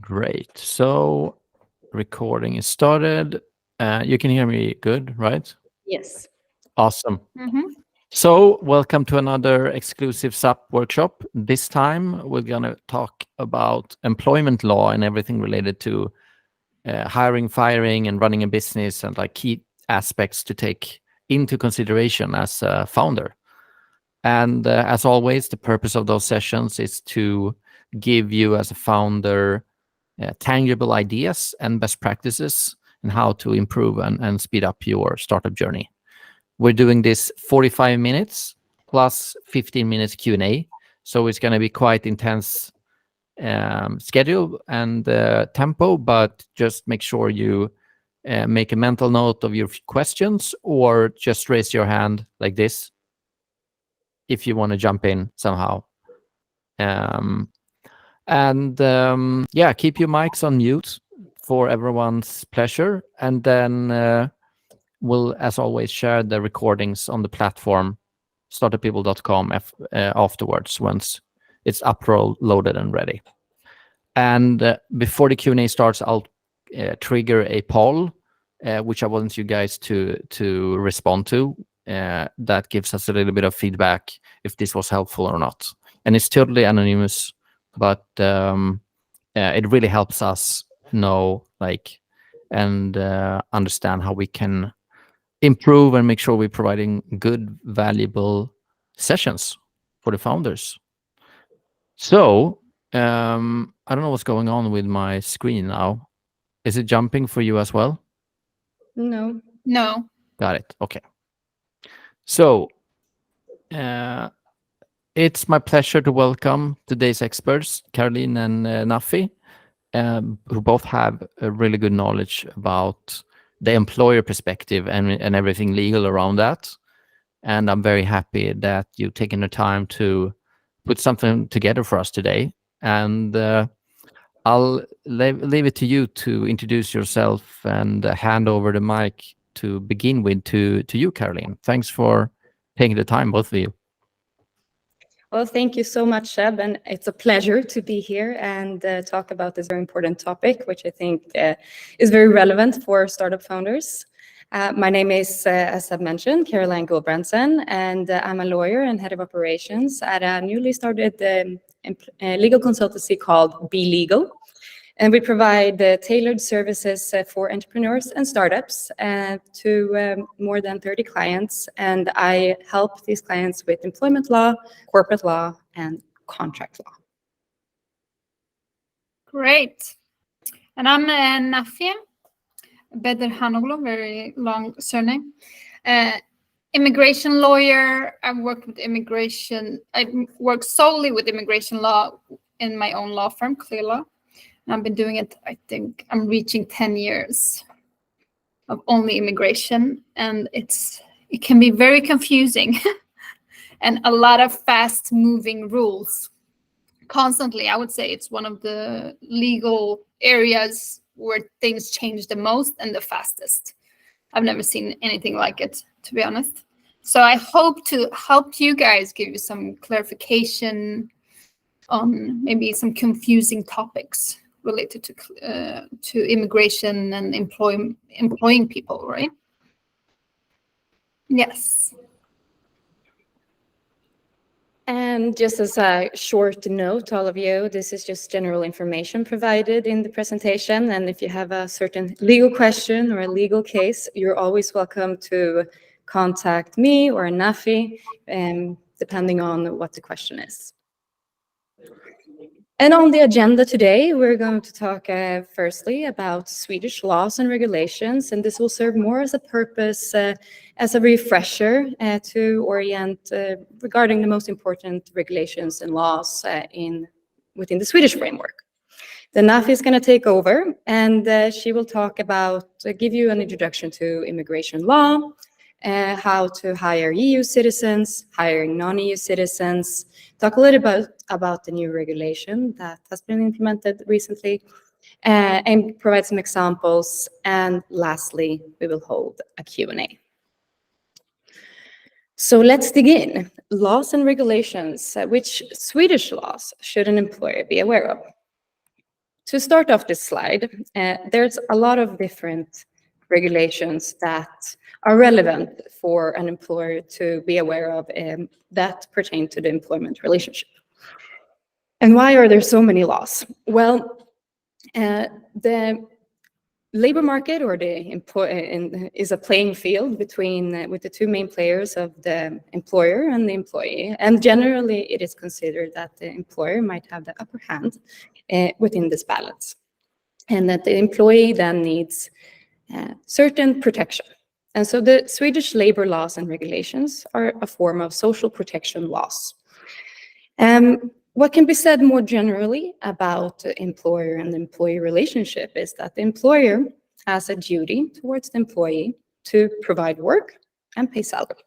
Great. So recording is started. You can hear me good, right? Yes. Awesome. Mhm. So welcome to another exclusive SUP workshop. This time we're going to talk about employment law and everything related to hiring, firing, and running a business, and like key aspects to take into consideration as a founder. And as always, the purpose of those sessions is to give you as a founder tangible ideas and best practices and how to improve and speed up your startup journey. We're doing this 45 minutes plus 15 minutes Q&A. So it's going to be quite intense schedule and tempo, but just make sure you make a mental note of your questions, or just raise your hand like this if you want to jump in somehow. Yeah, keep your mics on mute for everyone's pleasure. And then we'll, as always, share the recordings on the platform, startuppeople.com, afterwards once it's uploaded and ready. And before the Q&A starts, I'll trigger a poll, which I want you guys to respond to. That gives us a little bit of feedback if this was helpful or not. And it's totally anonymous, but it really helps us know, like, and understand how we can improve and make sure we're providing good, valuable sessions for the founders. So I don't know what's going on with my screen now. Is it jumping for you as well? No. No. Got it. Okay. So it's my pleasure to welcome today's experts, Caroline and Nafi, who both have a really good knowledge about the employer perspective and everything legal around that. And I'm very happy that you've taken the time to put something together for us today. And I'll leave it to you to introduce yourself and hand over the mic to begin with to you, Caroline. Thanks for taking the time, both of you. Well, thank you so much, Seb, and it's a pleasure to be here and talk about this very important topic, which I think is very relevant for startup founders. My name is, as Seb mentioned, Caroline Guldbrandsen, and I'm a lawyer and head of operations at a newly started legal consultancy called BeeLegal. And we provide tailored services for entrepreneurs and startups to more than 30 clients. And I help these clients with employment law, corporate law, and contract law. Great. And I'm Nafiye Bedirhanoglu, very long surname. Immigration lawyer. I've worked with immigration. I work solely with immigration law in my own law firm, Clear Law. I've been doing it, I think I'm reaching 10 years of only immigration, and it can be very confusing and a lot of fast moving rules constantly. I would say it's one of the legal areas where things change the most and the fastest. I've never seen anything like it, to be honest. So I hope to help you guys, give you some clarification on maybe some confusing topics related to immigration and employing people, right? Yes. And just as a short note to all of you, this is just general information provided in the presentation. And if you have a certain legal question or a legal case, you're always welcome to contact me or Nafi, depending on what the question is. And on the agenda today, we're going to talk firstly about Swedish laws and regulations, and this will serve more as a purpose, as a refresher to orient regarding the most important regulations and laws within the Swedish framework. Then Nafi is going to take over, and she will talk about, give you an introduction to immigration law, how to hire EU citizens, hiring non-EU citizens, talk a little bit about the new regulation that has been implemented recently, and provide some examples. And lastly, we will hold a Q&A. So let's dig in. Laws and regulations. Which Swedish laws should an employer be aware of? to start off this slide, there's a lot of different regulations that are relevant for an employer to be aware of that pertain to the employment relationship. And why are there so many laws? Well, the labor market or is a playing field between with the two main players of the employer and the employee. And generally, it is considered that the employer might have the upper hand within this balance, and that the employee then needs certain protection. And so the Swedish labor laws and regulations are a form of social protection laws. What can be said more generally about the employer and the employee relationship is that the employer has a duty towards the employee to provide work and pay salary.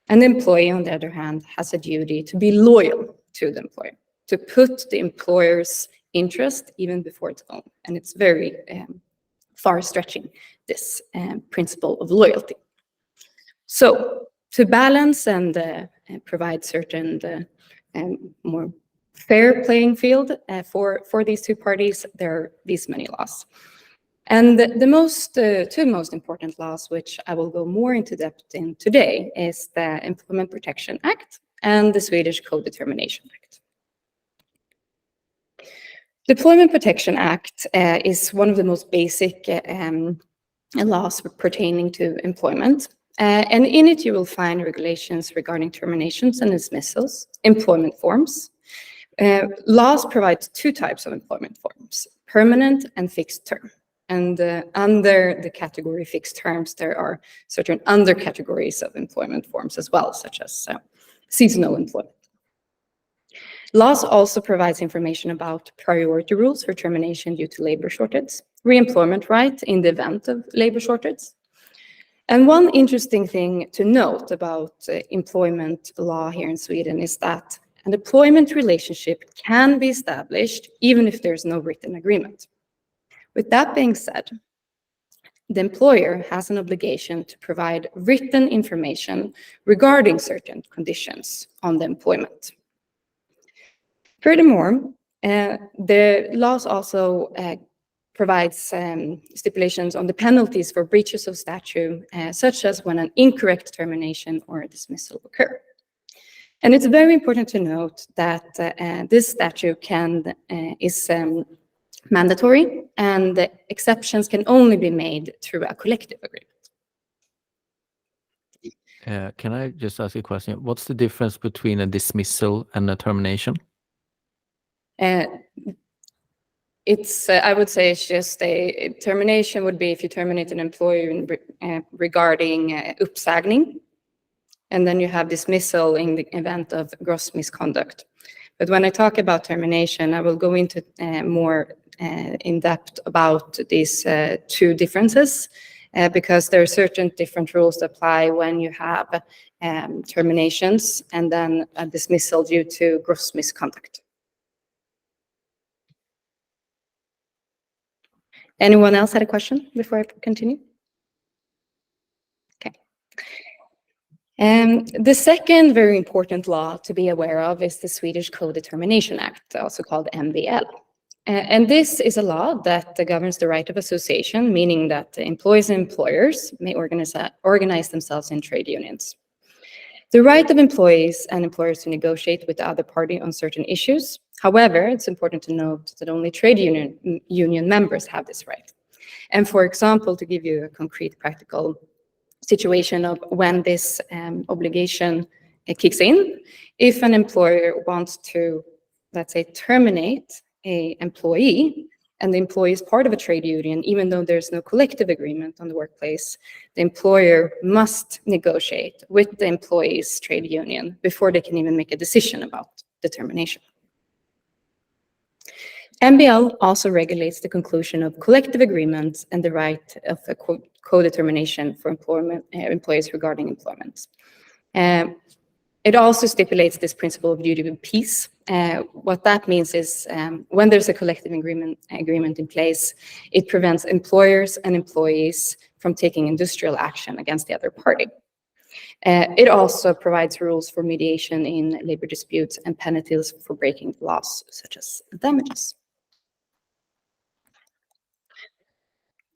And the employee, on the other hand, has a duty to be loyal to the employer, to put the employer's interest even before its own. And it's very far-stretching, this principle of loyalty. So to balance and provide certain more fair playing field for these two parties, there are these many laws. And the two most important laws, which I will go more into depth in today, is the Employment Protection Act and the Swedish Codetermination Act. The Employment Protection Act is one of the most basic laws pertaining to employment. And in it, you will find regulations regarding terminations and dismissals, employment forms. Laws provide two types of employment forms, permanent and fixed term. And under the category fixed terms, there are certain undercategories of employment forms as well, such as seasonal employment. Laws also provides information about priority rules for termination due to labor shortage, re-employment right in the event of labor shortage. And one interesting thing to note about employment law here in Sweden is that an employment relationship can be established even if there's no written agreement. With that being said, the employer has an obligation to provide written information regarding certain conditions on the employment. Furthermore, the laws also provides stipulations on the penalties for breaches of statute, such as when an incorrect termination or dismissal occur. And it's very important to note that this statute is mandatory, and the exceptions can only be made through a collective agreement. Can I just ask you a question? What's the difference between a dismissal and a termination? It's I would say it's just a termination would be if you terminate an employer regarding uppsägning, and then you have dismissal in the event of gross misconduct. But when I talk about termination, I will go into more in depth about these two differences, because there are certain different rules that apply when you have terminations and then a dismissal due to gross misconduct. Anyone else had a question before I continue? Okay. The second very important law to be aware of is the Swedish Codetermination Act, also called MBL. And this is a law that governs the right of association, meaning that employees and employers may organize themselves in trade unions. The right of employees and employers to negotiate with the other party on certain issues. However, it's important to note that only trade union members have this right. And for example, to give you a concrete practical situation of when this obligation kicks in, if an employer wants to, let's say, terminate an employee, and the employee is part of a trade union, even though there's no collective agreement on the workplace, the employer must negotiate with the employee's trade union before they can even make a decision about the termination. MBL also regulates the conclusion of collective agreements and the right of a co-determination for employees regarding employment. It also stipulates this principle of duty of peace. What that means is when there's a collective agreement in place, it prevents employers and employees from taking industrial action against the other party. It also provides rules for mediation in labor disputes and penalties for breaking the laws, such as damages.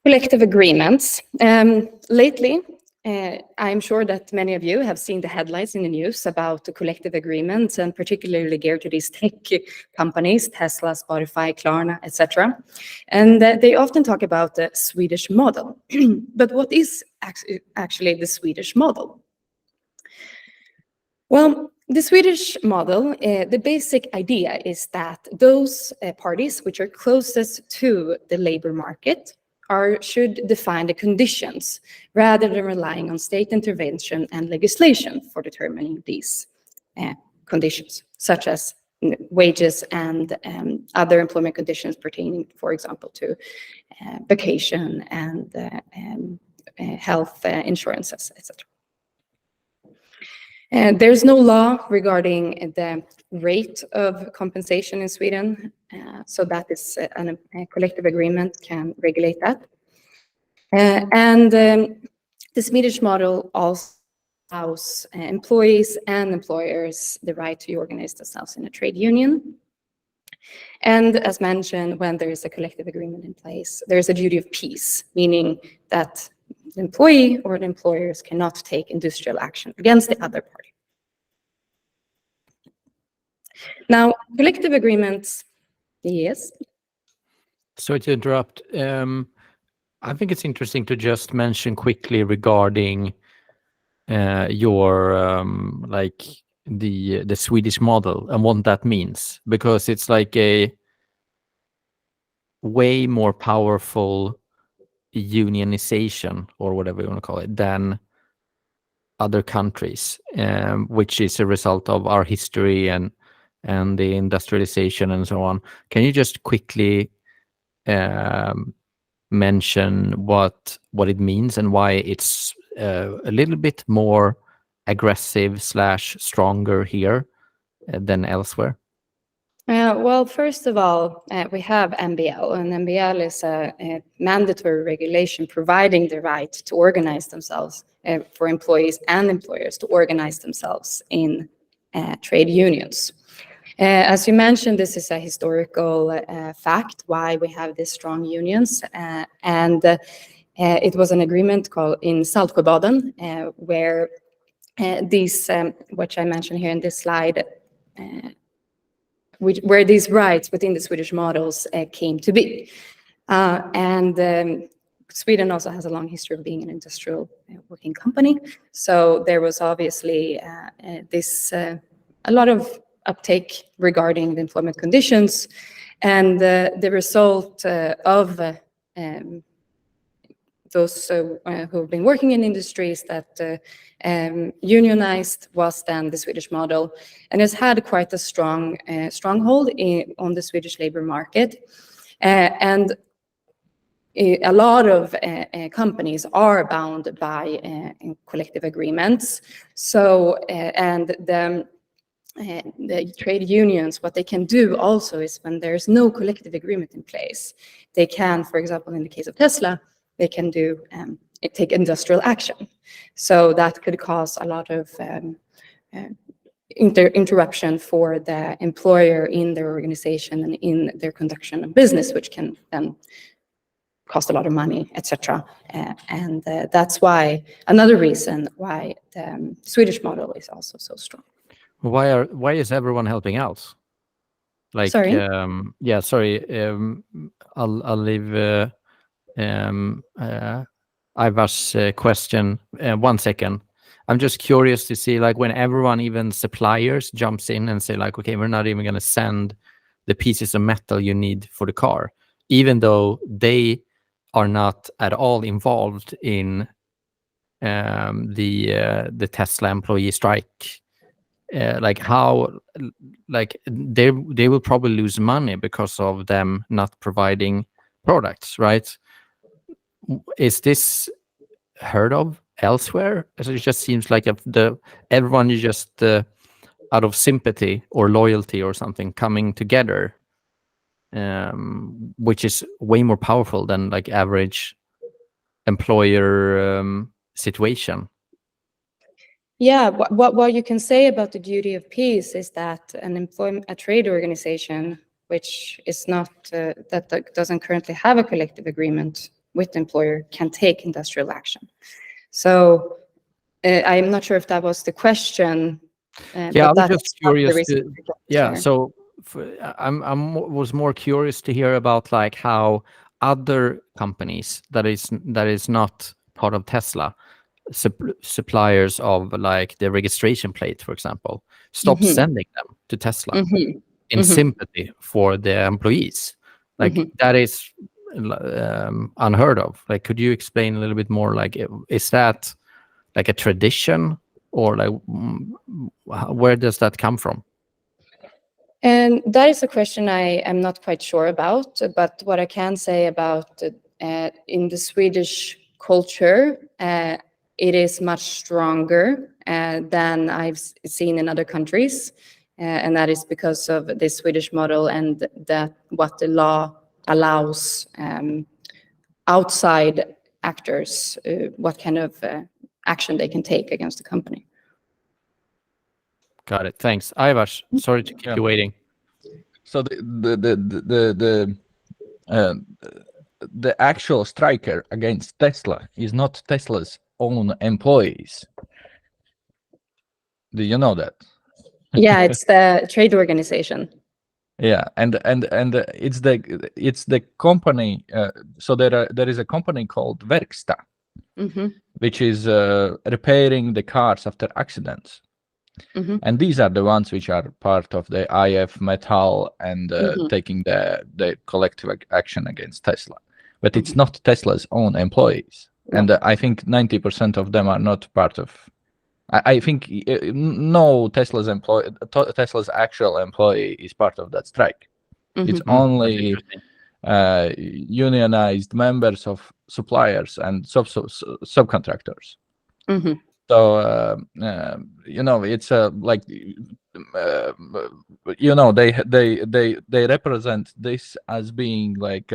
Collective agreements. Lately, I'm sure that many of you have seen the headlines in the news about the collective agreements, and particularly geared to these tech companies, Tesla, Spotify, Klarna, etc. And they often talk about the Swedish model. But what is actually the Swedish model? Well, the Swedish model, the basic idea is that those parties which are closest to the labor market should define the conditions rather than relying on state intervention and legislation for determining these conditions, such as wages and other employment conditions pertaining, for example, to vacation and health insurances, etc. There's no law regarding the rate of compensation in Sweden, so that is a collective agreement can regulate that. The Swedish model also allows employees and employers the right to organize themselves in a trade union. And as mentioned, when there is a collective agreement in place, there is a duty of peace, meaning that the employee or the employers cannot take industrial action against the other party. Now, collective agreements, yes. Sorry to interrupt. I think it's interesting to just mention quickly regarding your like the Swedish model and what that means, because it's like a way more powerful unionization, or whatever you want to call it, than other countries, which is a result of our history and the industrialization and so on. Can you just quickly mention what it means and why it's a little bit more aggressive / stronger here than elsewhere? Well, first of all, we have MBL, and MBL is a mandatory regulation providing the right to organize themselves for employees and employers to organize themselves in trade unions. As you mentioned, this is a historical fact why we have these strong unions, and it was an agreement called in Saltsjöbaden where these, which I mentioned here in this slide, where these rights within the Swedish models came to be. Sweden also has a long history of being an industrial working company. So there was obviously a lot of uptake regarding the employment conditions. And the result of those who have been working in industries that unionized was then the Swedish model, and has had quite a strong stronghold on the Swedish labor market. And a lot of companies are bound by collective agreements. So, and the trade unions, what they can do also is when there's no collective agreement in place, they can, for example, in the case of Tesla, they can do take industrial action. So that could cause a lot of interruption for the employer in their organization and in their conduction of business, which can then cost a lot of money, etc. And that's why another reason why the Swedish model is also so strong. Why is everyone helping out? Like, sorry? Yeah, sorry. I'll leave Ivar's question 1 second. I'm just curious to see, like, when everyone, even suppliers, jumps in and say, like, okay, we're not even going to send the pieces of metal you need for the car, even though they are not at all involved in the Tesla employee strike. Like how, like they will probably lose money because of them not providing products, right? Is this heard of elsewhere? It just seems like everyone is just out of sympathy or loyalty or something coming together, which is way more powerful than like average employer situation. Yeah, what you can say about the duty of peace is that a trade organization, which is not that doesn't currently have a collective agreement with the employer can take industrial action. So I'm not sure if that was the question. Yeah, I was just curious. Yeah, so was more curious to hear about like how other companies that is not part of Tesla, suppliers of like the registration plate, for example, stop sending them to Tesla in sympathy for the employees. Like that is unheard of. Like, could you explain a little bit more? Like, is that like a tradition, or like where does that come from? And that is a question I am not quite sure about. But what I can say about in the Swedish culture, it is much stronger than I've seen in other countries. And that is because of the Swedish model and what the law allows outside actors, what kind of action they can take against the company. Got it. Thanks. Ivars, sorry to keep you waiting. So the actual striker against Tesla is not Tesla's own employees. Do you know that? Yeah, it's the trade organization. Yeah, and it's the company. So there is a company called Verkstad, which is repairing the cars after accidents. And these are the ones which are part of the IF Metal and taking the collective action against Tesla. But it's not Tesla's own employees. No. And I think 90% of them are not part of. I think no Tesla's actual employee is part of that strike. It's only unionized members of suppliers and subcontractors. So it's like they represent this as being like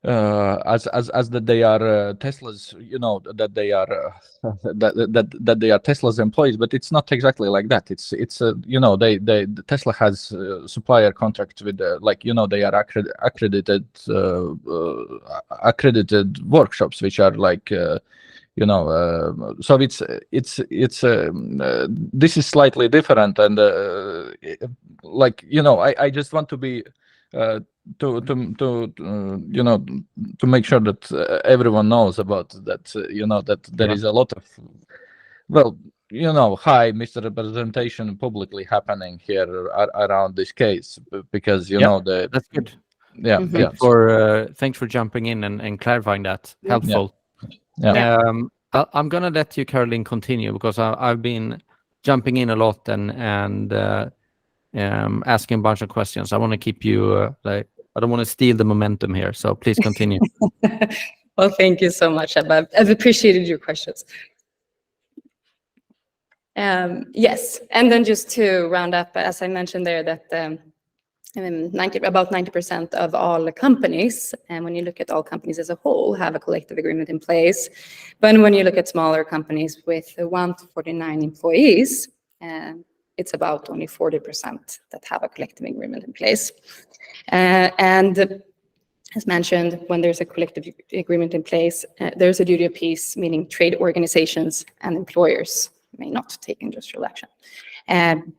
as that they are Tesla's, that they are that they are Tesla's employees, but it's not exactly like that. It's Tesla has supplier contracts with they are accredited workshops which are like so it's this is slightly different, and I just want to be to make sure that everyone knows about that, that there is a lot of high misrepresentation publicly happening here around this case, because that's good. Thanks for jumping in and clarifying that. Helpful. I'm gonna let you, Caroline, continue, because I've been jumping in a lot and asking a bunch of questions. I want to keep you I don't want to steal the momentum here, so please continue. Well, thank you so much, Ebba. I've appreciated your questions. Yes, and then just to round up, as I mentioned there, that about 90% of all companies, and when you look at all companies as a whole, have a collective agreement in place. But when you look at smaller companies with 1 to 49 employees, it's about only 40% that have a collective agreement in place. And as mentioned, when there's a collective agreement in place, there's a duty of peace, meaning trade organizations and employers may not take industrial action. And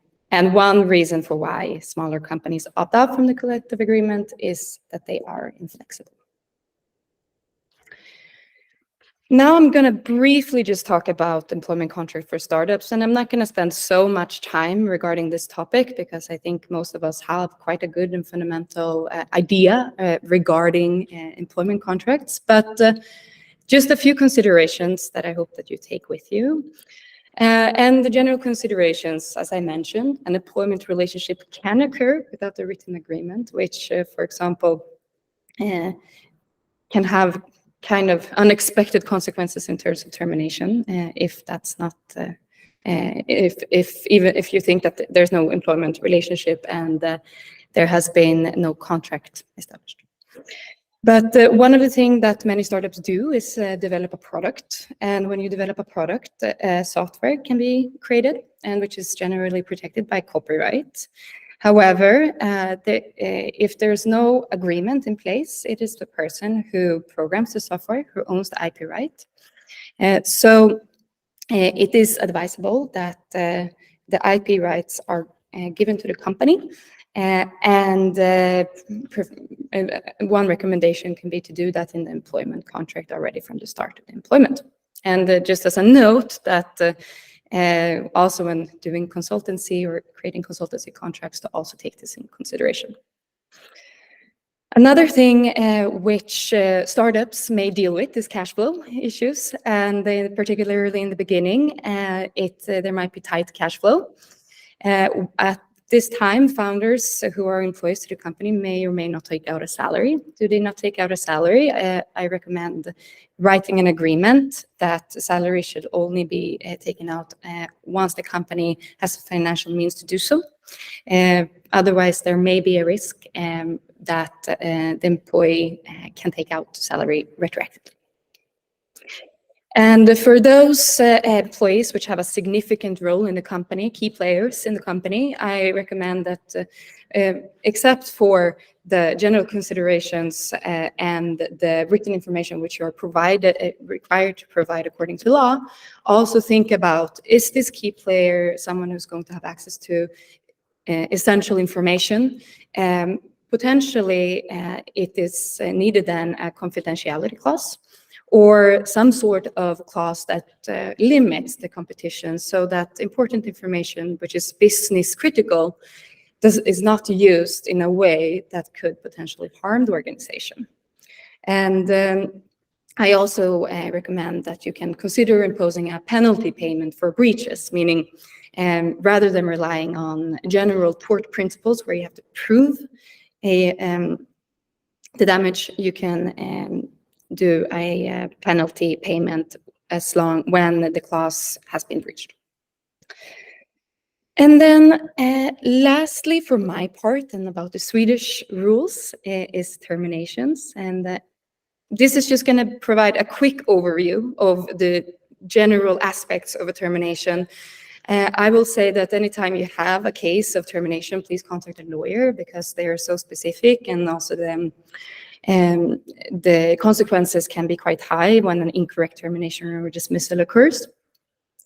one reason for why smaller companies opt out from the collective agreement is that they are inflexible. Now I'm going to briefly just talk about employment contract for startups, and I'm not going to spend so much time regarding this topic because I think most of us have quite a good and fundamental idea regarding employment contracts, but just a few considerations that I hope that you take with you. And the general considerations, as I mentioned, an employment relationship can occur without a written agreement, which, for example, can have kind of unexpected consequences in terms of termination, if that's not, if you think that there's no employment relationship and there has been no contract established. But one of the things that many startups do is develop a product. And when you develop a product, software can be created, and which is generally protected by copyright. However, if there's no agreement in place, it is the person who programs the software who owns the IP right. So it is advisable that the IP rights are given to the company, and one recommendation can be to do that in the employment contract already from the start of the employment. And just as a note that also when doing consultancy or creating consultancy contracts, to also take this in consideration. Another thing which startups may deal with is cash flow issues, and particularly in the beginning, there might be tight cash flow. At this time, founders who are employees to the company may or may not take out a salary. Do they not take out a salary? I recommend writing an agreement that salary should only be taken out once the company has financial means to do so. Otherwise, there may be a risk that the employee can take out salary retroactively. And for those employees which have a significant role in the company, key players in the company, I recommend that except for the general considerations and the written information which you are required to provide according to law, also think about, is this key player someone who's going to have access to essential information? Potentially, it is needed then a confidentiality clause, or some sort of clause that limits the competition so that important information, which is business critical, is not used in a way that could potentially harm the organization. And I also recommend that you can consider imposing a penalty payment for breaches, meaning rather than relying on general tort principles where you have to prove the damage, you can do a penalty payment when the clause has been breached. And then lastly, for my part, and about the Swedish rules, is terminations. And this is just going to provide a quick overview of the general aspects of a termination. I will say that anytime you have a case of termination, please contact a lawyer, because they are so specific, and also the consequences can be quite high when an incorrect termination or dismissal occurs.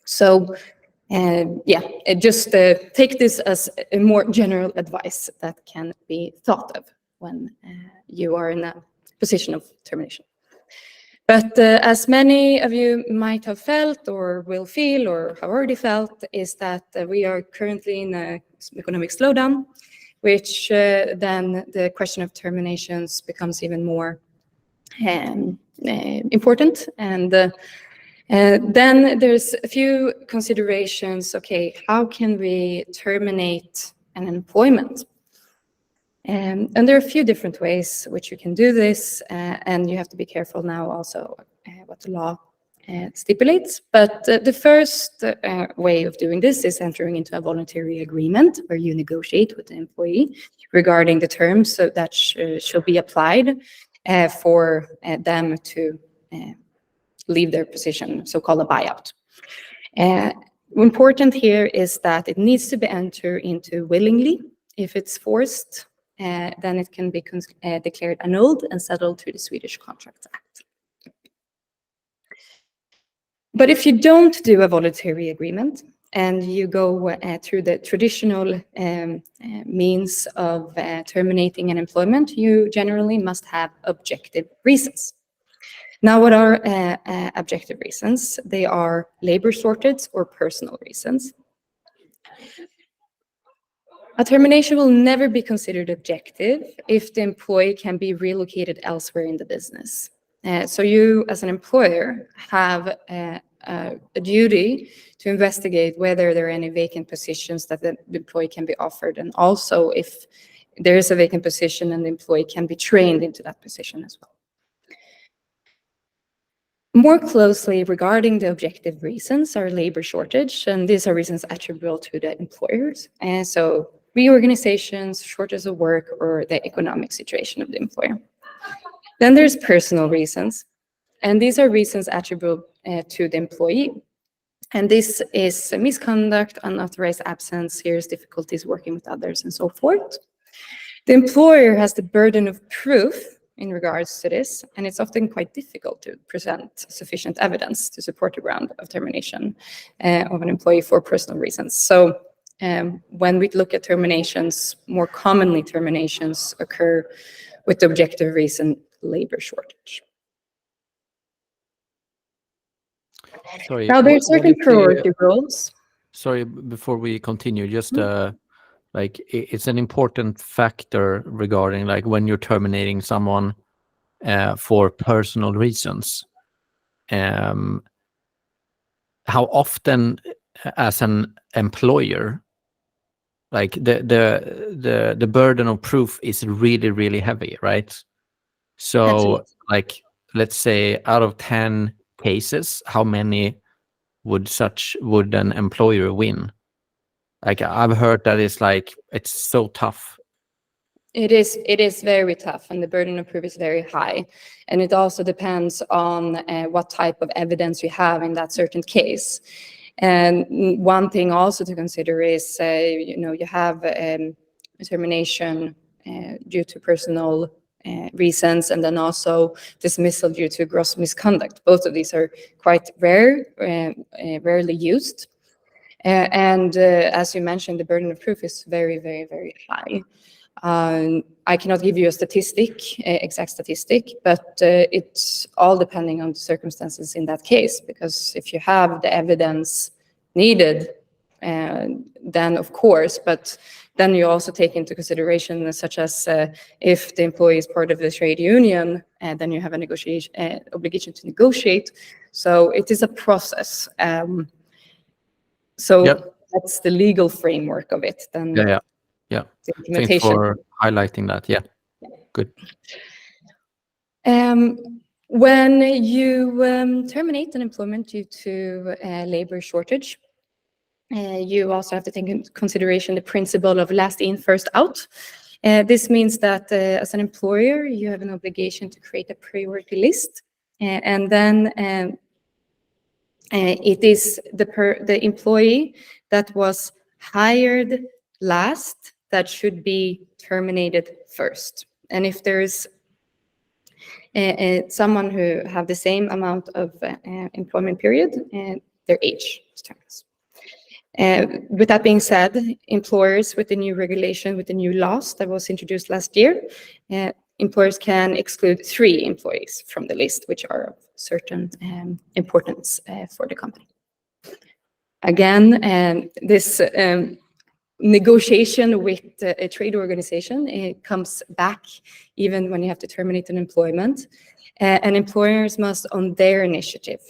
So just take this as a more general advice that can be thought of when you are in a position of termination. But as many of you might have felt or will feel or have already felt, is that we are currently in an economic slowdown, which then the question of terminations becomes even more important. And then there's a few considerations. Okay, how can we terminate an employment? And there are a few different ways which you can do this, and you have to be careful now also what the law stipulates. But the first way of doing this is entering into a voluntary agreement where you negotiate with the employee regarding the terms so that should be applied for them to leave their position, so-called a buyout. Important here is that it needs to be entered into willingly. If it's forced, then it can be declared annulled and settled through the Swedish Contracts Act. But if you don't do a voluntary agreement and you go through the traditional means of terminating an employment, you generally must have objective reasons. Now, what are objective reasons? They are labor shortage or personal reasons. A termination will never be considered objective if the employee can be relocated elsewhere in the business. So you, as an employer, have a duty to investigate whether there are any vacant positions that the employee can be offered, and also if there is a vacant position and the employee can be trained into that position as well. More closely regarding the objective reasons are labor shortage, and these are reasons attributable to the employers. And so reorganizations, shortage of work, or the economic situation of the employer. Then there's personal reasons, and these are reasons attributable to the employee. And this is misconduct, unauthorized absence, serious difficulties working with others, and so forth. The employer has the burden of proof in regards to this, and it's often quite difficult to present sufficient evidence to support the ground of termination of an employee for personal reasons. So when we look at terminations, more commonly terminations occur with the objective reason, labor shortage. Sorry. Now, there are certain is the- priority roles. Sorry, before we continue, just like it's an important factor regarding like when you're terminating someone for personal reasons. How often, as an employer, like the burden of proof is really, really heavy, right? So, Absolutely. like, let's say out of 10 cases, how many would an employer win? Like, I've heard that it's so tough. It is very tough, and the burden of proof is very high. And it also depends on what type of evidence you have in that certain case. And one thing also to consider is, you have termination due to personal reasons, and then also dismissal due to gross misconduct. Both of these are quite rare, rarely used. And as you mentioned, the burden of proof is very, very, very high. I cannot give you a exact statistic, but it's all depending on the circumstances in that case. Because if you have the evidence needed, then of course, but then you also take into consideration such as if the employee is part of the trade union, then you have a negotiation obligation to negotiate. So it is a process. So Yep. that's the legal framework of it. Then Yeah. the Thanks implementation. for highlighting that. Yeah, good. When you terminate an employment due to labor shortage, you also have to take into consideration the principle of last in, first out. This means that as an employer, you have an obligation to create a priority list, and then it is the employee that was hired last that should be terminated first. And if there's someone who have the same amount of employment period, their age determines. With that being said, employers with the new regulation, with the new laws that was introduced last year, employers can exclude 3 employees from the list, which are of certain importance for the company. Again, this negotiation with a trade organization, it comes back even when you have to terminate an employment. And employers must, on their initiative,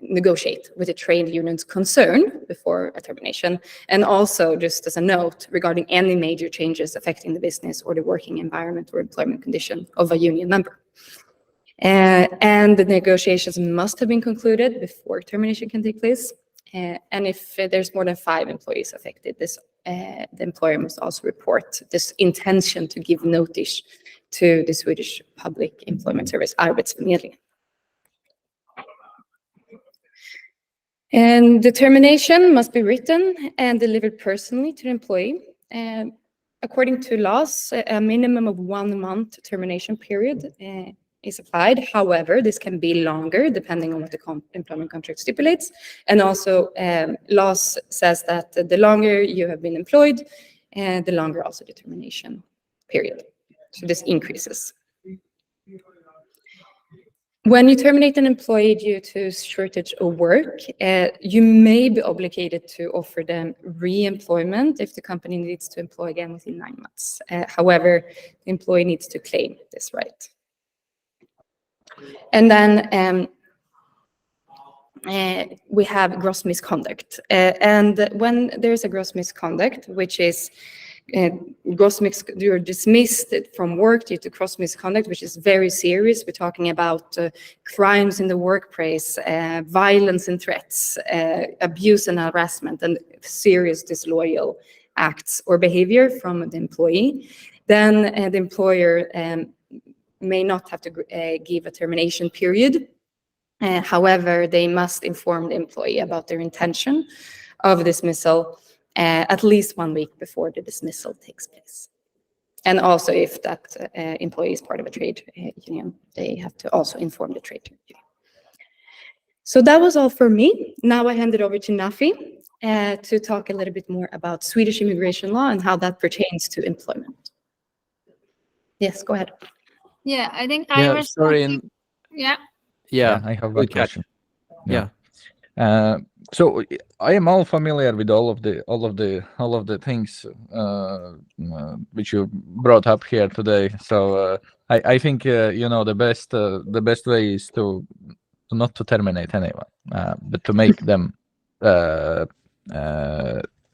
negotiate with the trade union's concern before a termination. And also, just as a note, regarding any major changes affecting the business or the working environment or employment condition of a union member. And the negotiations must have been concluded before termination can take place. And if there's more than 5 employees affected, the employer must also report this intention to give notice to the Swedish Public Employment Service, Arbetsförmedlingen. And the termination must be written and delivered personally to the employee. According to laws, a minimum of 1 month termination period is applied. However, this can be longer depending on what the employment contract stipulates. And also, laws says that the longer you have been employed, the longer also the termination period. So this increases. When you terminate an employee due to shortage of work, you may be obligated to offer them re-employment if the company needs to employ again within 9 months. However, the employee needs to claim this right. And then we have gross misconduct. And when there's a gross misconduct, which is you're dismissed from work due to gross misconduct, which is very serious. We're talking about crimes in the workplace, violence and threats, abuse and harassment, and serious disloyal acts or behavior from the employee. Then the employer may not have to give a termination period. However, they must inform the employee about their intention of dismissal at least 1 week before the dismissal takes place. And also, if that employee is part of a trade union, they have to also inform the trade union. So that was all for me. Now I hand it over to Nafi to talk a little bit more about Swedish immigration law and how that pertains to employment. Yes, go ahead. Yeah, I think Yeah, sorry. Yeah. I have good one question. Yeah. So I am all familiar with all of the things which you brought up here today. So I think the best way is to not to terminate anyone, but to make them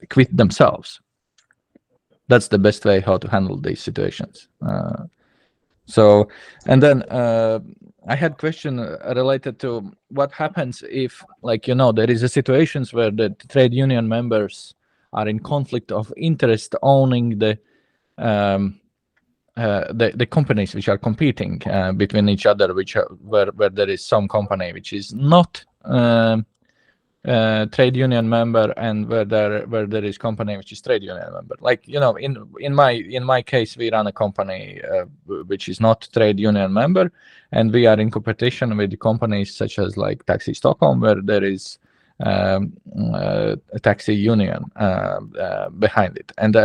quit themselves. That's the best way how to handle these situations. So, and then I had question related to what happens if, like, there is a situations where the trade union members are in conflict of interest owning the companies which are competing between each other, where there is some company which is not trade union member, and where there is company which is trade union member. Like, in my case, we run a company which is not trade union member, and we are in competition with companies such as like Taxi Stockholm, where there is a taxi union behind it, and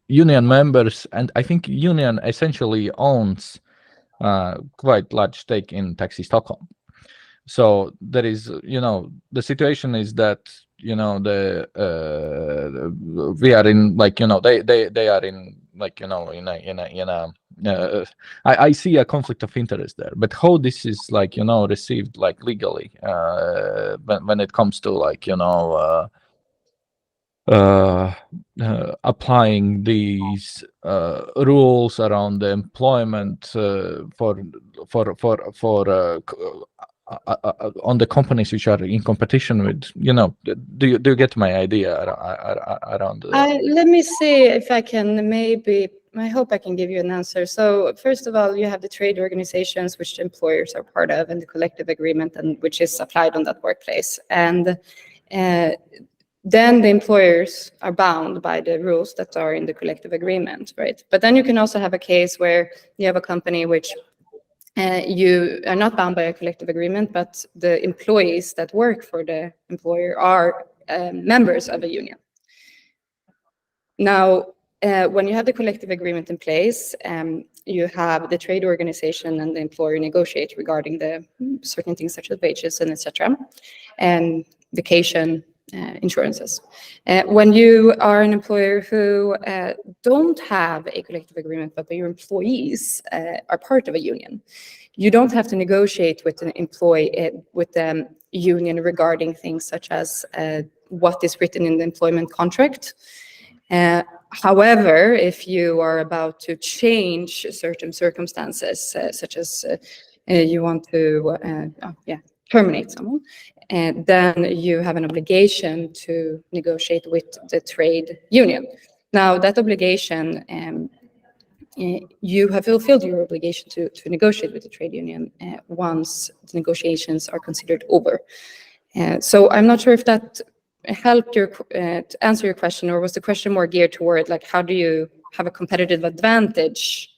union members, and I think union essentially owns quite large stake in Taxi Stockholm. So there is, the situation is that, we are in, like, they are in, like, I see a conflict of interest there. But how this is, like, received, like, legally, when it comes to, like, applying these rules around the employment on the companies which are in competition with, do you get my idea around let me see if I can I hope I can give you an answer. So first of all, you have the trade organizations which the employers are part of, and the collective agreement, and which is applied on that workplace. And then the employers are bound by the rules that are in the collective agreement, right? But then you can also have a case where you have a company which you are not bound by a collective agreement, but the employees that work for the employer are members of a union. Now, when you have the collective agreement in place, you have the trade organization and the employer negotiate regarding the certain things such as wages and etc. and vacation insurances. When you are an employer who don't have a collective agreement, but your employees are part of a union, you don't have to negotiate with an employee with the union regarding things such as what is written in the employment contract. However, if you are about to change certain circumstances, such as you want to terminate someone, and then you have an obligation to negotiate with the trade union. Now, that obligation, you have fulfilled your obligation to negotiate with the trade union once the negotiations are considered over. So I'm not sure if that helped to answer your question, or was the question more geared toward, like, how do you have a competitive advantage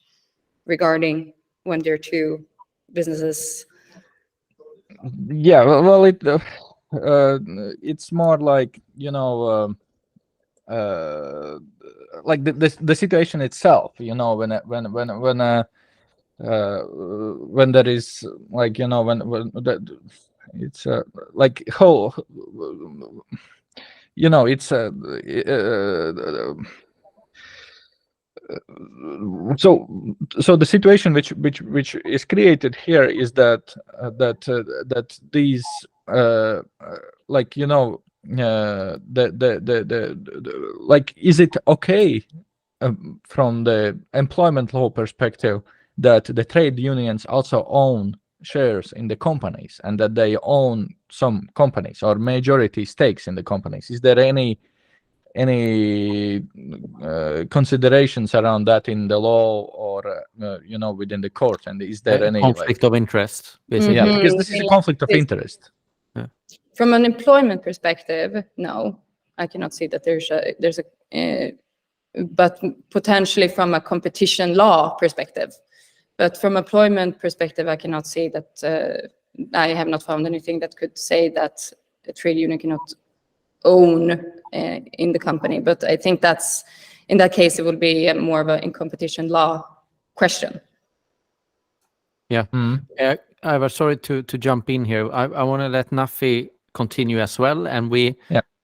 regarding when there are two businesses? Yeah, well, it's more like, like the situation itself, when there is, like, it's like how, it's so the situation which is created here is that these like, like, is it okay from the employment law perspective that the trade unions also own shares in the companies, and that they own some companies or majority stakes in the companies? Is there any any considerations around that in the law or within the court? And is there any conflict of interest, basically? Yeah, because this is a conflict of interest. From an employment perspective, no, I cannot see that there's a but potentially from a competition law perspective. But from employment perspective, I cannot see that. I have not found anything that could say that a trade union cannot own in the company. But I think that's, in that case, it will be more of a in competition law question. Yeah. I was sorry to jump in here. I want to let Nafi continue as well, and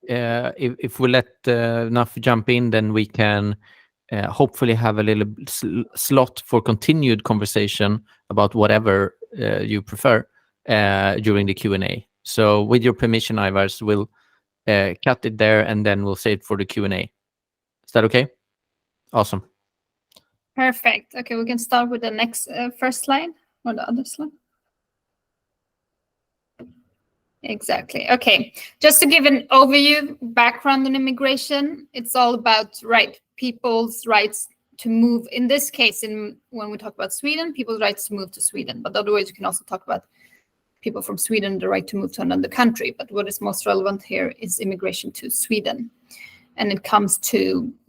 if we let Nafi jump in, then we can hopefully have a little slot for continued conversation about whatever you prefer during the Q&A. So with your permission, Ivars, we'll cut it there, and then we'll save it for the Q&A. Is that okay? Awesome. Perfect. Okay, we can start with the next first slide or the other slide. Exactly. Okay, just to give an overview, background on immigration, it's all about people's rights to move. In this case, when we talk about Sweden, people's rights to move to Sweden. But otherwise, you can also talk about people from Sweden, the right to move to another country. But what is most relevant here is immigration to Sweden. And it comes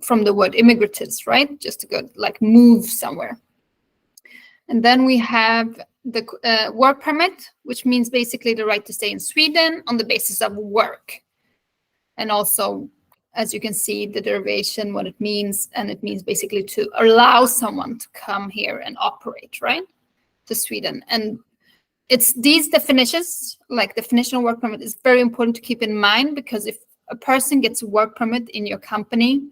from the word immigrants, right? just to go move somewhere. And then we have the work permit, which means basically the right to stay in Sweden on the basis of work. And also, as you can see, the derivation, what it means, and it means basically to allow someone to come here and operate, right, to Sweden. And it's these definitions, like definition of work permit, is very important to keep in mind, because if a person gets a work permit in your company,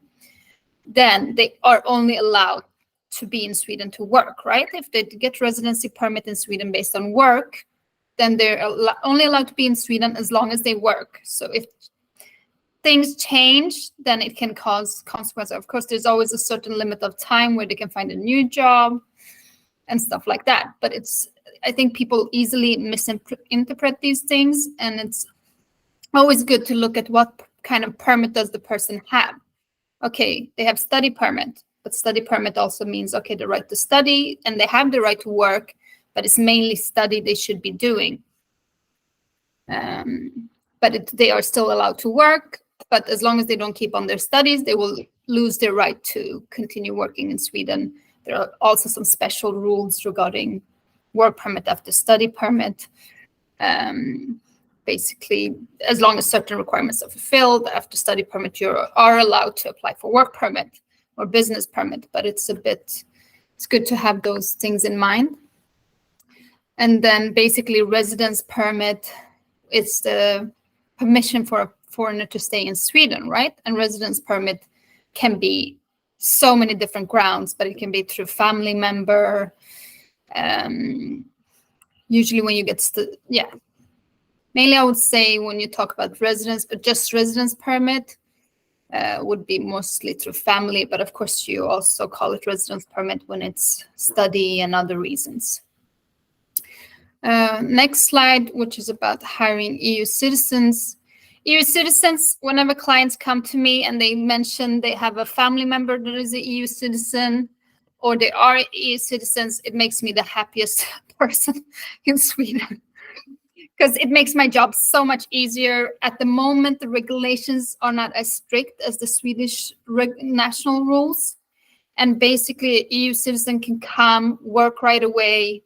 then they are only allowed to be in Sweden to work, right? If they get residency permit in Sweden based on work, then they're only allowed to be in Sweden as long as they work. So if things change, then it can cause consequences. Of course, there's always a certain limit of time where they can find a new job and stuff like that. But I think people easily misinterpret these things, and it's always good to look at what kind of permit does the person have. Okay, they have study permit, but study permit also means, okay, the right to study, and they have the right to work, but it's mainly study they should be doing. But they are still allowed to work, but as long as they don't keep on their studies, they will lose their right to continue working in Sweden. There are also some special rules regarding work permit after study permit. Basically, as long as certain requirements are fulfilled, after study permit, you are allowed to apply for work permit or business permit, but it's good to have those things in mind. And then basically residence permit, it's the permission for a foreigner to stay in Sweden, right? And residence permit can be so many different grounds, but it can be through family member. Usually when you get mainly I would say when you talk about residence, but just residence permit would be mostly through family, but of course you also call it residence permit when it's study and other reasons. Next slide, which is about hiring EU citizens. EU citizens, whenever clients come to me and they mention they have a family member that is an EU citizen, or they are EU citizens, it makes me the happiest person in Sweden, because it makes my job so much easier. At the moment, the regulations are not as strict as the Swedish national rules. And basically, an EU citizen can come, work right away,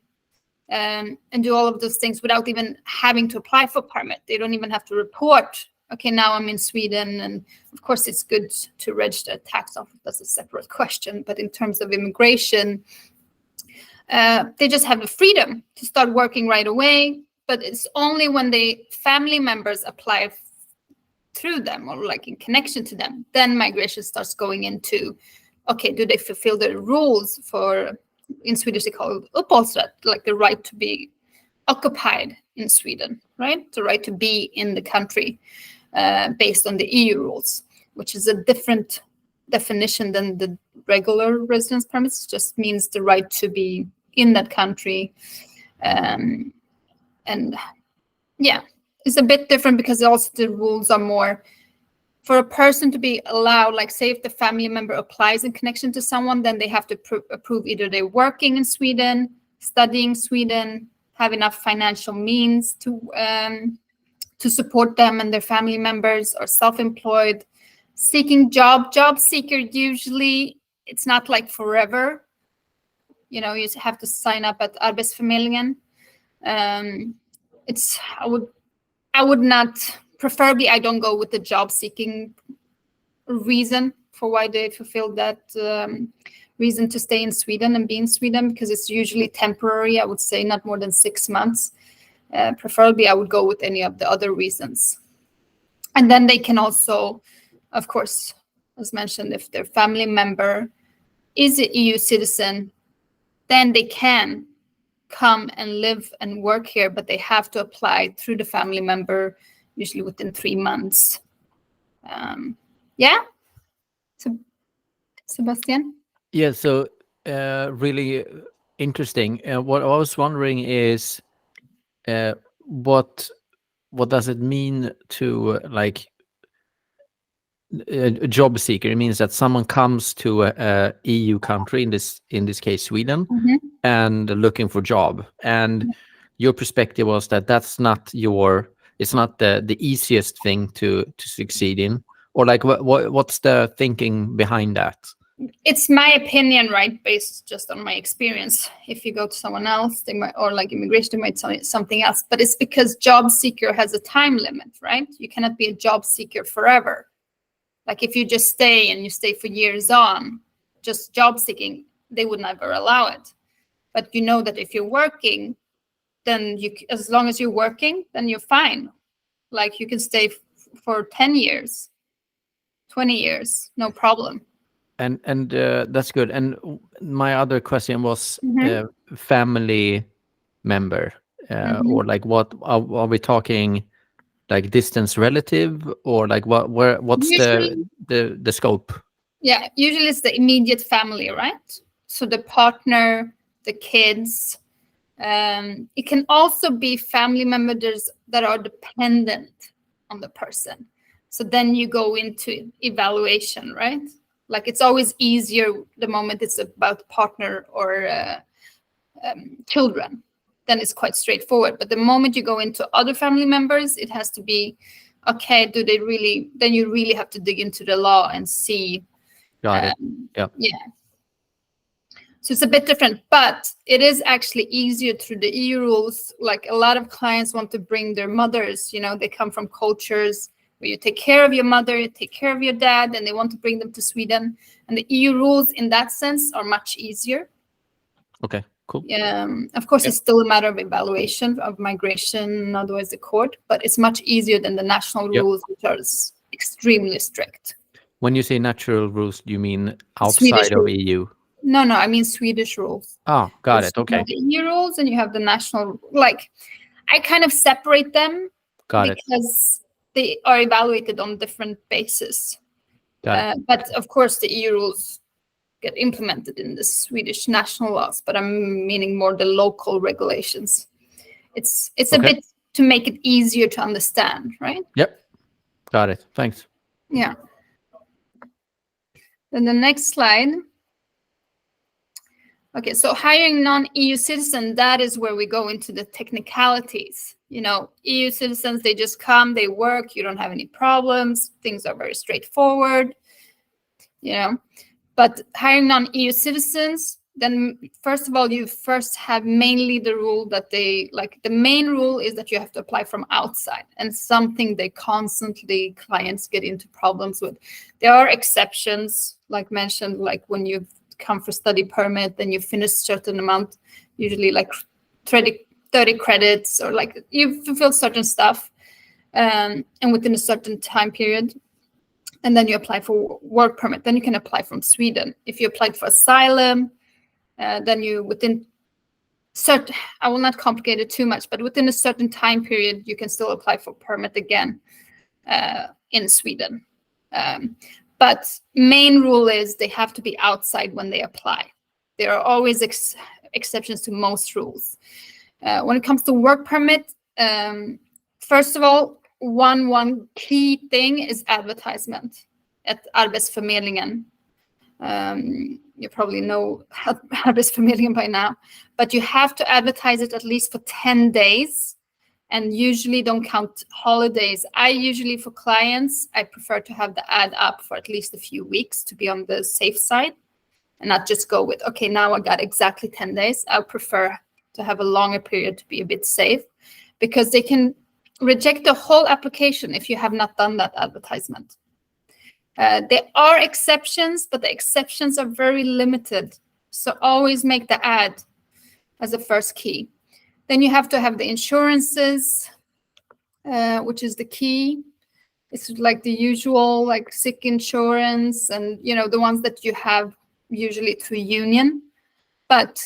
and do all of those things without even having to apply for permit. They don't even have to report, okay, now I'm in Sweden. And of course, it's good to register a tax office. That's a separate question. But in terms of immigration, they just have the freedom to start working right away. But it's only when the family members apply through them or like in connection to them, then migration starts going into, okay, do they fulfill the rules for, in Swedish they call it uppehållsrätt, like the right to be occupied in Sweden, right? The right to be in the country based on the EU rules, which is a different definition than the regular residence permits. It just means the right to be in that country. And yeah, it's a bit different because also the rules are more for a person to be allowed, like say if the family member applies in connection to someone, then they have to approve either they're working in Sweden, studying Sweden, have enough financial means to support them and their family members, or self-employed, seeking job seeker. Usually it's not like forever, you know, you have to sign up at Arbetsförmedlingen. I would not, preferably I don't go with the job seeking reason for why they fulfill that reason to stay in Sweden and be in Sweden, because it's usually temporary. I would say not more than 6 months. Preferably I would go with any of the other reasons. And then they can also, of course, as mentioned, if their family member is an EU citizen, then they can come and live and work here, but they have to apply through the family member, usually within 3 months. Yeah. So, Sebastian? Yeah, so really interesting. What I was wondering is, what does it mean to like a job seeker? It means that someone comes to a EU country, in this case Sweden, and looking for job. And your perspective was that it's not the easiest thing to succeed in, or like what's the thinking behind that? It's my opinion, right, based just on my experience. If you go to someone else, they might, or like immigration, they might say something else. But it's because job seeker has a time limit, right? You cannot be a job seeker forever. Like if you just stay and you stay for years on, just job seeking, they would never allow it. But you know that if you're working, then as long as you're working, then you're fine. Like you can stay for 10 years, 20 years, no problem. And that's good. And my other question was family member, or like what are we talking? Like distance relative, or like what's usually, the scope? Yeah, usually it's the immediate family, right? So the partner, the kids. It can also be family members that are dependent on the person. So then you go into evaluation, right? Like it's always easier the moment it's about partner or children. Then it's quite straightforward. But the moment you go into other family members, it has to be, okay, do they really, then you really have to dig into the law and see. Got it. Yeah. So it's a bit different, but it is actually easier through the EU rules. Like a lot of clients want to bring their mothers, you know, they come from cultures where you take care of your mother, you take care of your dad, and they want to bring them to Sweden. And the EU rules in that sense are much easier. Okay. Cool. Of course, it's still a matter of evaluation of migration, otherwise the court, but it's much easier than the national rules, which are extremely strict. When you say natural rules, do you mean outside of EU? No, I mean Swedish rules. Oh, got it. Okay. You have the EU rules and you have the national, like, I kind of separate them because they are evaluated on different bases. But of course, the EU rules get implemented in the Swedish national laws, but I'm meaning more the local regulations. It's a bit to make it easier to understand, right? Yep. Got it. Thanks. Yeah. Then the next slide. Okay, so hiring non-EU citizen, that is where we go into the technicalities. You know, EU citizens, they just come, they work, you don't have any problems, things are very straightforward, you know. But hiring non-EU citizens, then first of all, you first have mainly the rule that the main rule is that you have to apply from outside, and something they constantly, clients get into problems with. There are exceptions, like mentioned, like when you come for study permit, then you finish a certain amount, usually like 30 credits, or like you fulfill certain stuff, and within a certain time period. And then you apply for work permit. Then you can apply from Sweden. If you applied for asylum, then you I will not complicate it too much, but within a certain time period, you can still apply for permit again in Sweden. But main rule is they have to be outside when they apply. There are always exceptions to most rules. When it comes to work permit, first of all, one key thing is advertisement at Arbetsförmedlingen. You probably know Arbetsförmedlingen by now, but you have to advertise it at least for 10 days, and usually don't count holidays. I usually, for clients, I prefer to have the ad up for at least a few weeks to be on the safe side and not just go with, okay, now I got exactly 10 days. I prefer to have a longer period to be a bit safe, because they can reject the whole application if you have not done that advertisement. There are exceptions, but the exceptions are very limited. So always make the ad as a first key. Then you have to have the insurances, which is the key. It's like the usual, like sick insurance and, you know, the ones that you have usually through union. But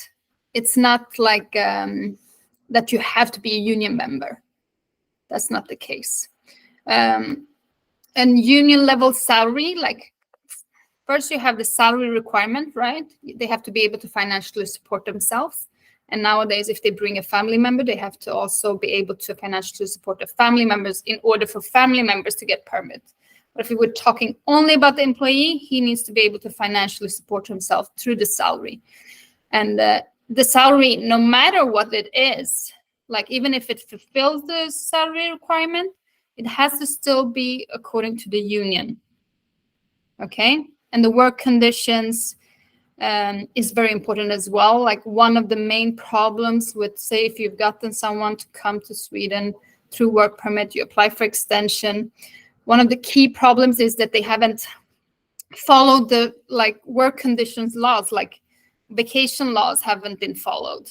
it's not like that you have to be a union member. That's not the case. And union level salary, like first you have the salary requirement, right? They have to be able to financially support themselves. And nowadays, if they bring a family member, they have to also be able to financially support the family members in order for family members to get permit. But if we were talking only about the employee, he needs to be able to financially support himself through the salary. And the salary, no matter what it is, like even if it fulfills the salary requirement, it has to still be according to the union. Okay? And the work conditions is very important as well. Like one of the main problems with, say, if you've gotten someone to come to Sweden through work permit, you apply for extension. One of the key problems is that they haven't followed the like work conditions laws, like vacation laws haven't been followed.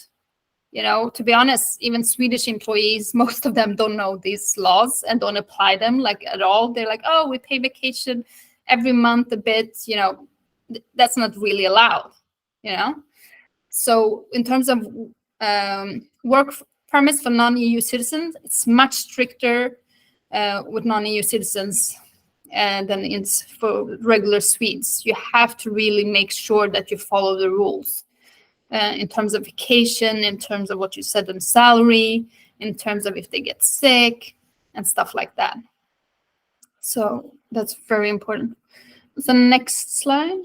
You know, to be honest, even Swedish employees, most of them don't know these laws and don't apply them like at all. They're like, oh, we pay vacation every month a bit, you know. That's not really allowed, you know. So in terms of work permits for non-EU citizens, it's much stricter with non-EU citizens than it's for regular Swedes. You have to really make sure that you follow the rules in terms of vacation, in terms of what you said on salary, in terms of if they get sick and stuff like that. So that's very important. So next slide.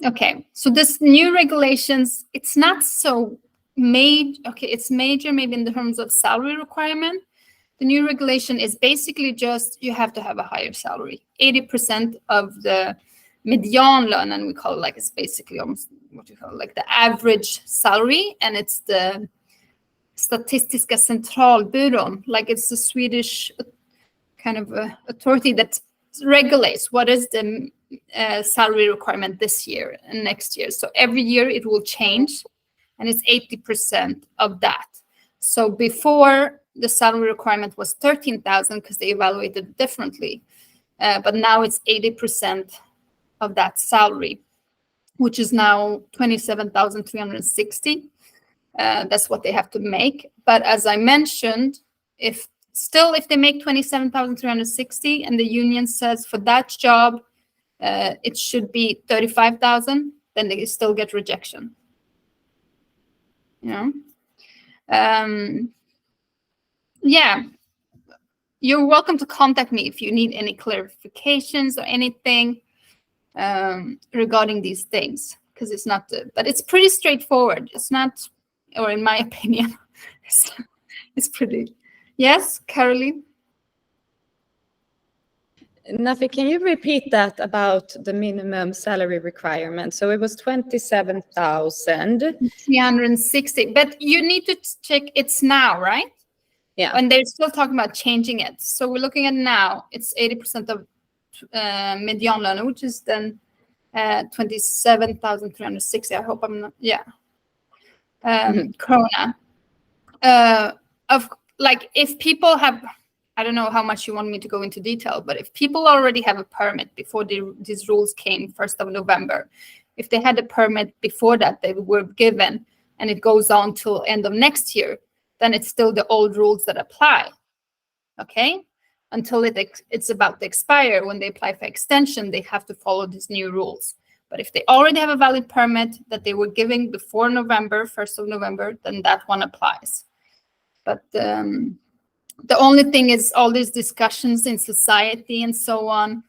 Okay, so this new regulations, it's not so major. Okay, it's major maybe in terms of salary requirement. The new regulation is basically just you have to have a higher salary. 80% of the medianlön, and we call it like, it's basically almost what you call it, like the average salary, and it's the Statistiska centralbyrån, like it's the Swedish kind of authority that regulates what is the salary requirement this year and next year. So every year it will change, and it's 80% of that. So before, the salary requirement was 13,000 because they evaluated it differently, but now it's 80% of that salary, which is now 27,360. That's what they have to make. But as I mentioned, if they make 27,360 and the union says for that job it should be 35,000, then they still get rejection. You know? Yeah, you're welcome to contact me if you need any clarifications or anything regarding these things, because it's not, but it's pretty straightforward. It's not, or in my opinion, it's pretty. Yes, Caroline? Nafi, can you repeat that about the minimum salary requirement? So it was 27,360, but you need to check it's now, right? Yeah. And they're still talking about changing it. So we're looking at now, it's 80% of medianlön, which is then 27,360. I hope I'm not, yeah. Krona. Of like, if people have, I don't know how much you want me to go into detail, but if people already have a permit before these rules came 1st of November, if they had a permit before that they were given and it goes on till end of next year, then it's still the old rules that apply, okay? Until it's about to expire. When they apply for extension, they have to follow these new rules. But if they already have a valid permit that they were giving before November, 1st of November, then that one applies. But The only thing is all these discussions in society and so on.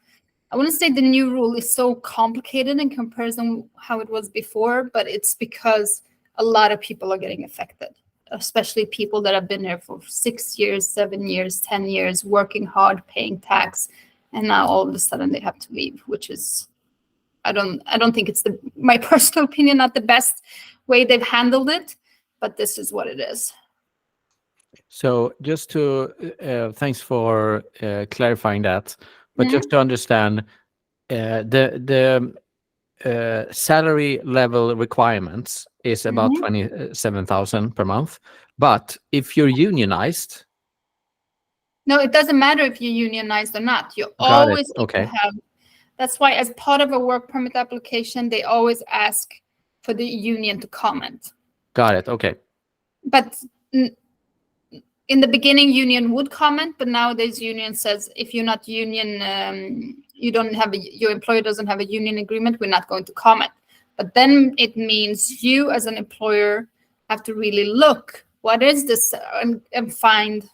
I wouldn't say the new rule is so complicated in comparison how it was before, but it's because a lot of people are getting affected, especially people that have been here for 6 years, 7 years, 10 years, working hard, paying tax, and now all of a sudden they have to leave, which is, I don't think it's my personal opinion, not the best way they've handled it, but this is what it is. So just to thanks for clarifying that, but just to understand, the salary level requirements is about 27,000 per month. But if you're unionized, no, it doesn't matter if you're unionized or not. You Got it. always need Okay. to have. That's why, as part of a work permit application, they always ask for the union to comment. got it. Okay. But in the beginning, union would comment, but nowadays union says if you're not union, you don't have your employer doesn't have a union agreement, we're not going to comment. But then it means you as an employer have to really look what is this and find,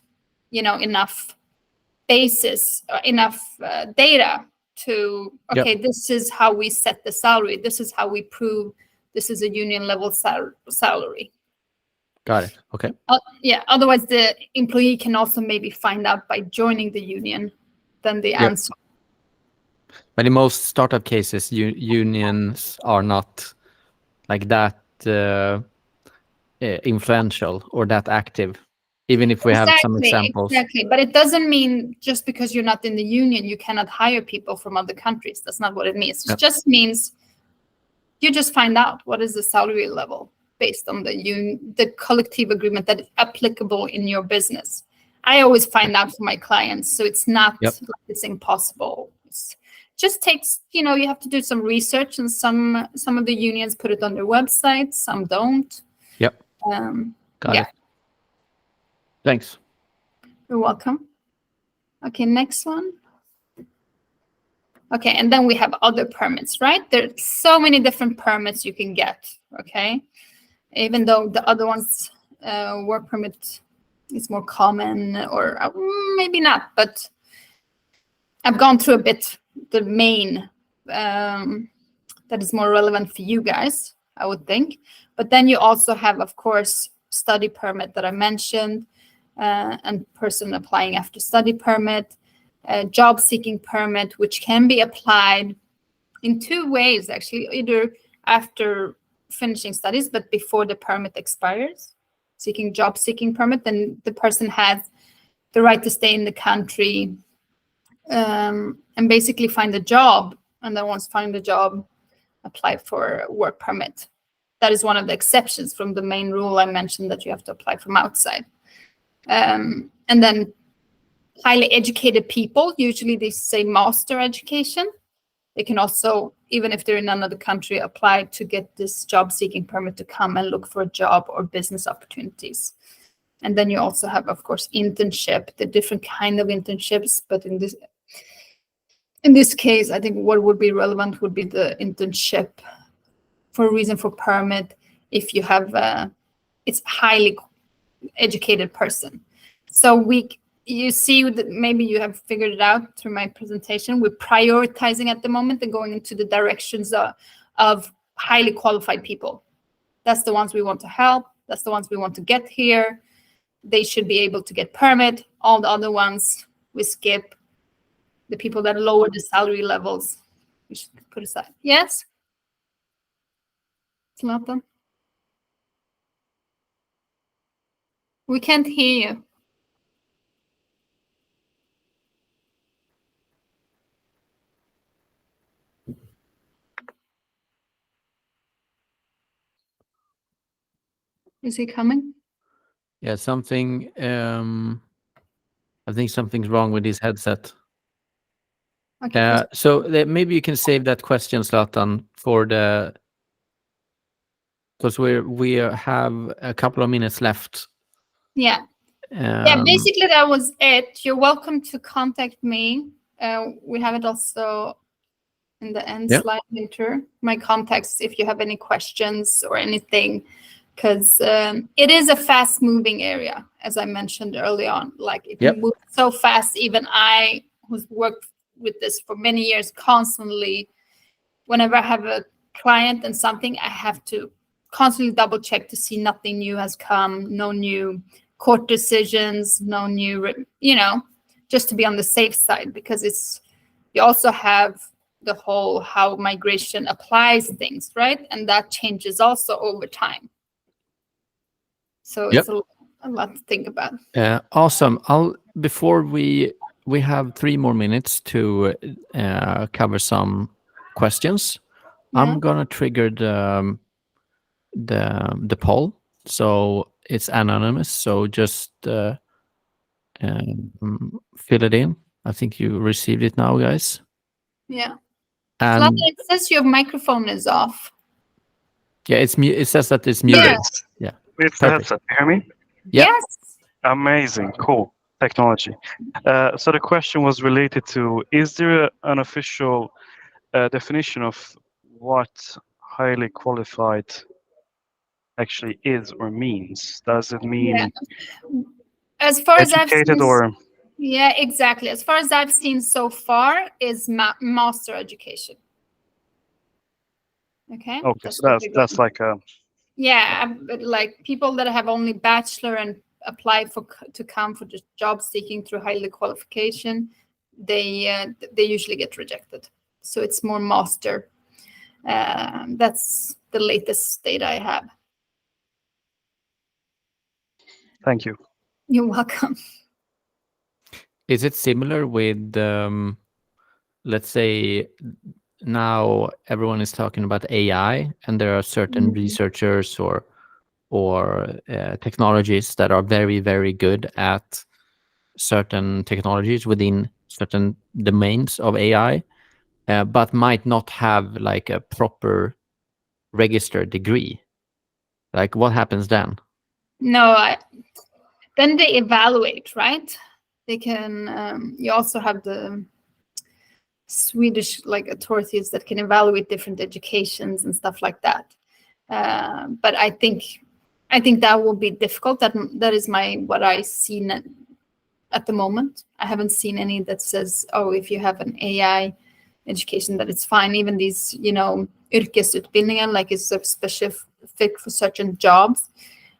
enough basis, enough data to okay, this is how we set the salary. This is how we prove this is a union level salary. Got it. Okay. Yeah. Otherwise, the employee can also maybe find out by joining the union. Then the answer. But in most startup cases, unions are not like that influential or that active, even if we have some examples. Exactly. But it doesn't mean just because you're not in the union, you cannot hire people from other countries. That's not what it means. It just means you just find out what is the salary level based on the collective agreement that is applicable in your business. I always find out for my clients, so it's not like it's impossible. It just takes, you have to do some research, and some of the unions put it on their website, some don't. Yep. Got it. Thanks. You're welcome. Okay, next one. Okay, and then we have other permits, right? There's so many different permits you can get, okay? Even though the other ones, work permit is more common, or maybe not, but I've gone through a bit the main that is more relevant for you guys, I would think. But then you also have, of course, study permit that I mentioned, and person applying after study permit, job seeking permit, which can be applied in 2 ways, actually, either after finishing studies, but before the permit expires. Job seeking permit, then the person has the right to stay in the country and basically find a job, and then once find a job, apply for a work permit. That is one of the exceptions from the main rule I mentioned, that you have to apply from outside. And then highly educated people, usually they say master education. They can also, even if they're in another country, apply to get this job seeking permit to come and look for a job or business opportunities. And then you also have, of course, internship, the different kind of internships. But in this case, I think what would be relevant would be the internship for a reason for permit if you have it's highly educated person. So you see that maybe you have figured it out through my presentation. We're prioritizing at the moment and going into the directions of highly qualified people. That's the ones we want to help. That's the ones we want to get here. They should be able to get permit. All the other ones we skip. The people that lower the salary levels, we should put aside. Yes? Zlatan? We can't hear you. Is he coming? Yeah, something. I think something's wrong with his headset. Okay. So maybe you can save that question, Zlatan, for because we have a couple of minutes left. Yeah. Basically that was it. You're welcome to contact me. We have it also in the end slide later. My contacts, if you have any questions or anything, because it is a fast-moving area, as I mentioned early on. Like it Yep. moves so fast. Even I, who's worked with this for many years, constantly, whenever I have a client and something, I have to constantly double check to see nothing new has come, no new court decisions, no new, just to be on the safe side, because you also have the whole how migration applies things, right? And that changes also over time. So it's a lot to think about. Awesome. Before we have 3 more minutes to cover some questions. Yeah. I'm gonna trigger the poll, so it's anonymous. So just fill it in. I think you received it now, guys. Yeah. And Zlatan, it says your microphone is off. yeah, it says that it's muted. Yes. Yeah. It's the Perfect. headset. You hear me? Yeah. Yes. Amazing. Cool. Technology. So the question was related to, is there an official definition of what highly qualified actually is or means? Does it mean As far as I've educated seen, or? yeah, exactly. As far as I've seen so far is master education. Okay. Okay, so that's like a. Yeah, but like people that have only bachelor and apply to come for just job seeking through highly qualification, they usually get rejected. So it's more master. That's the latest data I have. Thank you. You're welcome. Is it similar with, let's say, now everyone is talking about AI, and there are certain researchers or technologies that are very, very good at certain technologies within certain domains of AI, but might not have like a proper registered degree. Like, what happens then? No, then they evaluate, right? They can. You also have the Swedish authorities that can evaluate different educations and stuff like that. But I think that will be difficult. That is what I see at the moment. I haven't seen any that says, oh, if you have an AI education, that it's fine. Even these, yrkesutbildningar, like it's so specific for certain jobs.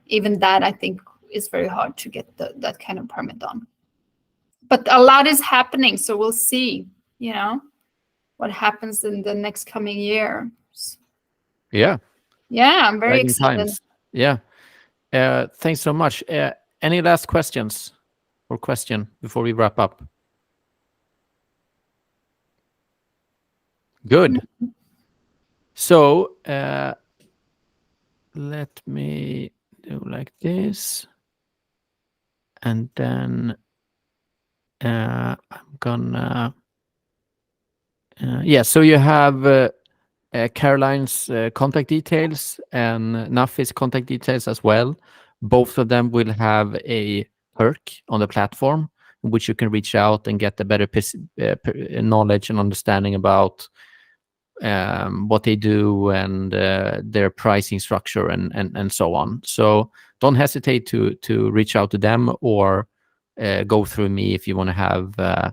Even that, I think, is very hard to get that kind of permit on. But a lot is happening, so we'll see, what happens in the next coming years. Yeah. Yeah, I'm very excited. Times. Yeah. Thanks so much. Any last questions or question before we wrap up? Good. So let me do like this. And then I'm gonna... yeah, so you have Caroline's contact details and Nafi's contact details as well. Both of them will have a perk on the platform in which you can reach out and get a better knowledge and understanding about what they do and their pricing structure and so on. So don't hesitate to reach out to them or go through me if you want to have a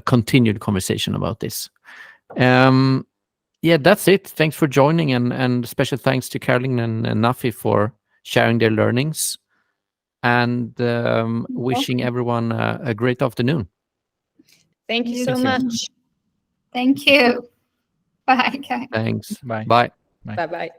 continued conversation about this. Yeah, that's it. Thanks for joining, and special thanks to Caroline and Nafi for sharing their learnings, and wishing everyone a great afternoon. Thank you so much. Thank you. Bye, guys. Thanks. Bye. Bye. Bye-bye.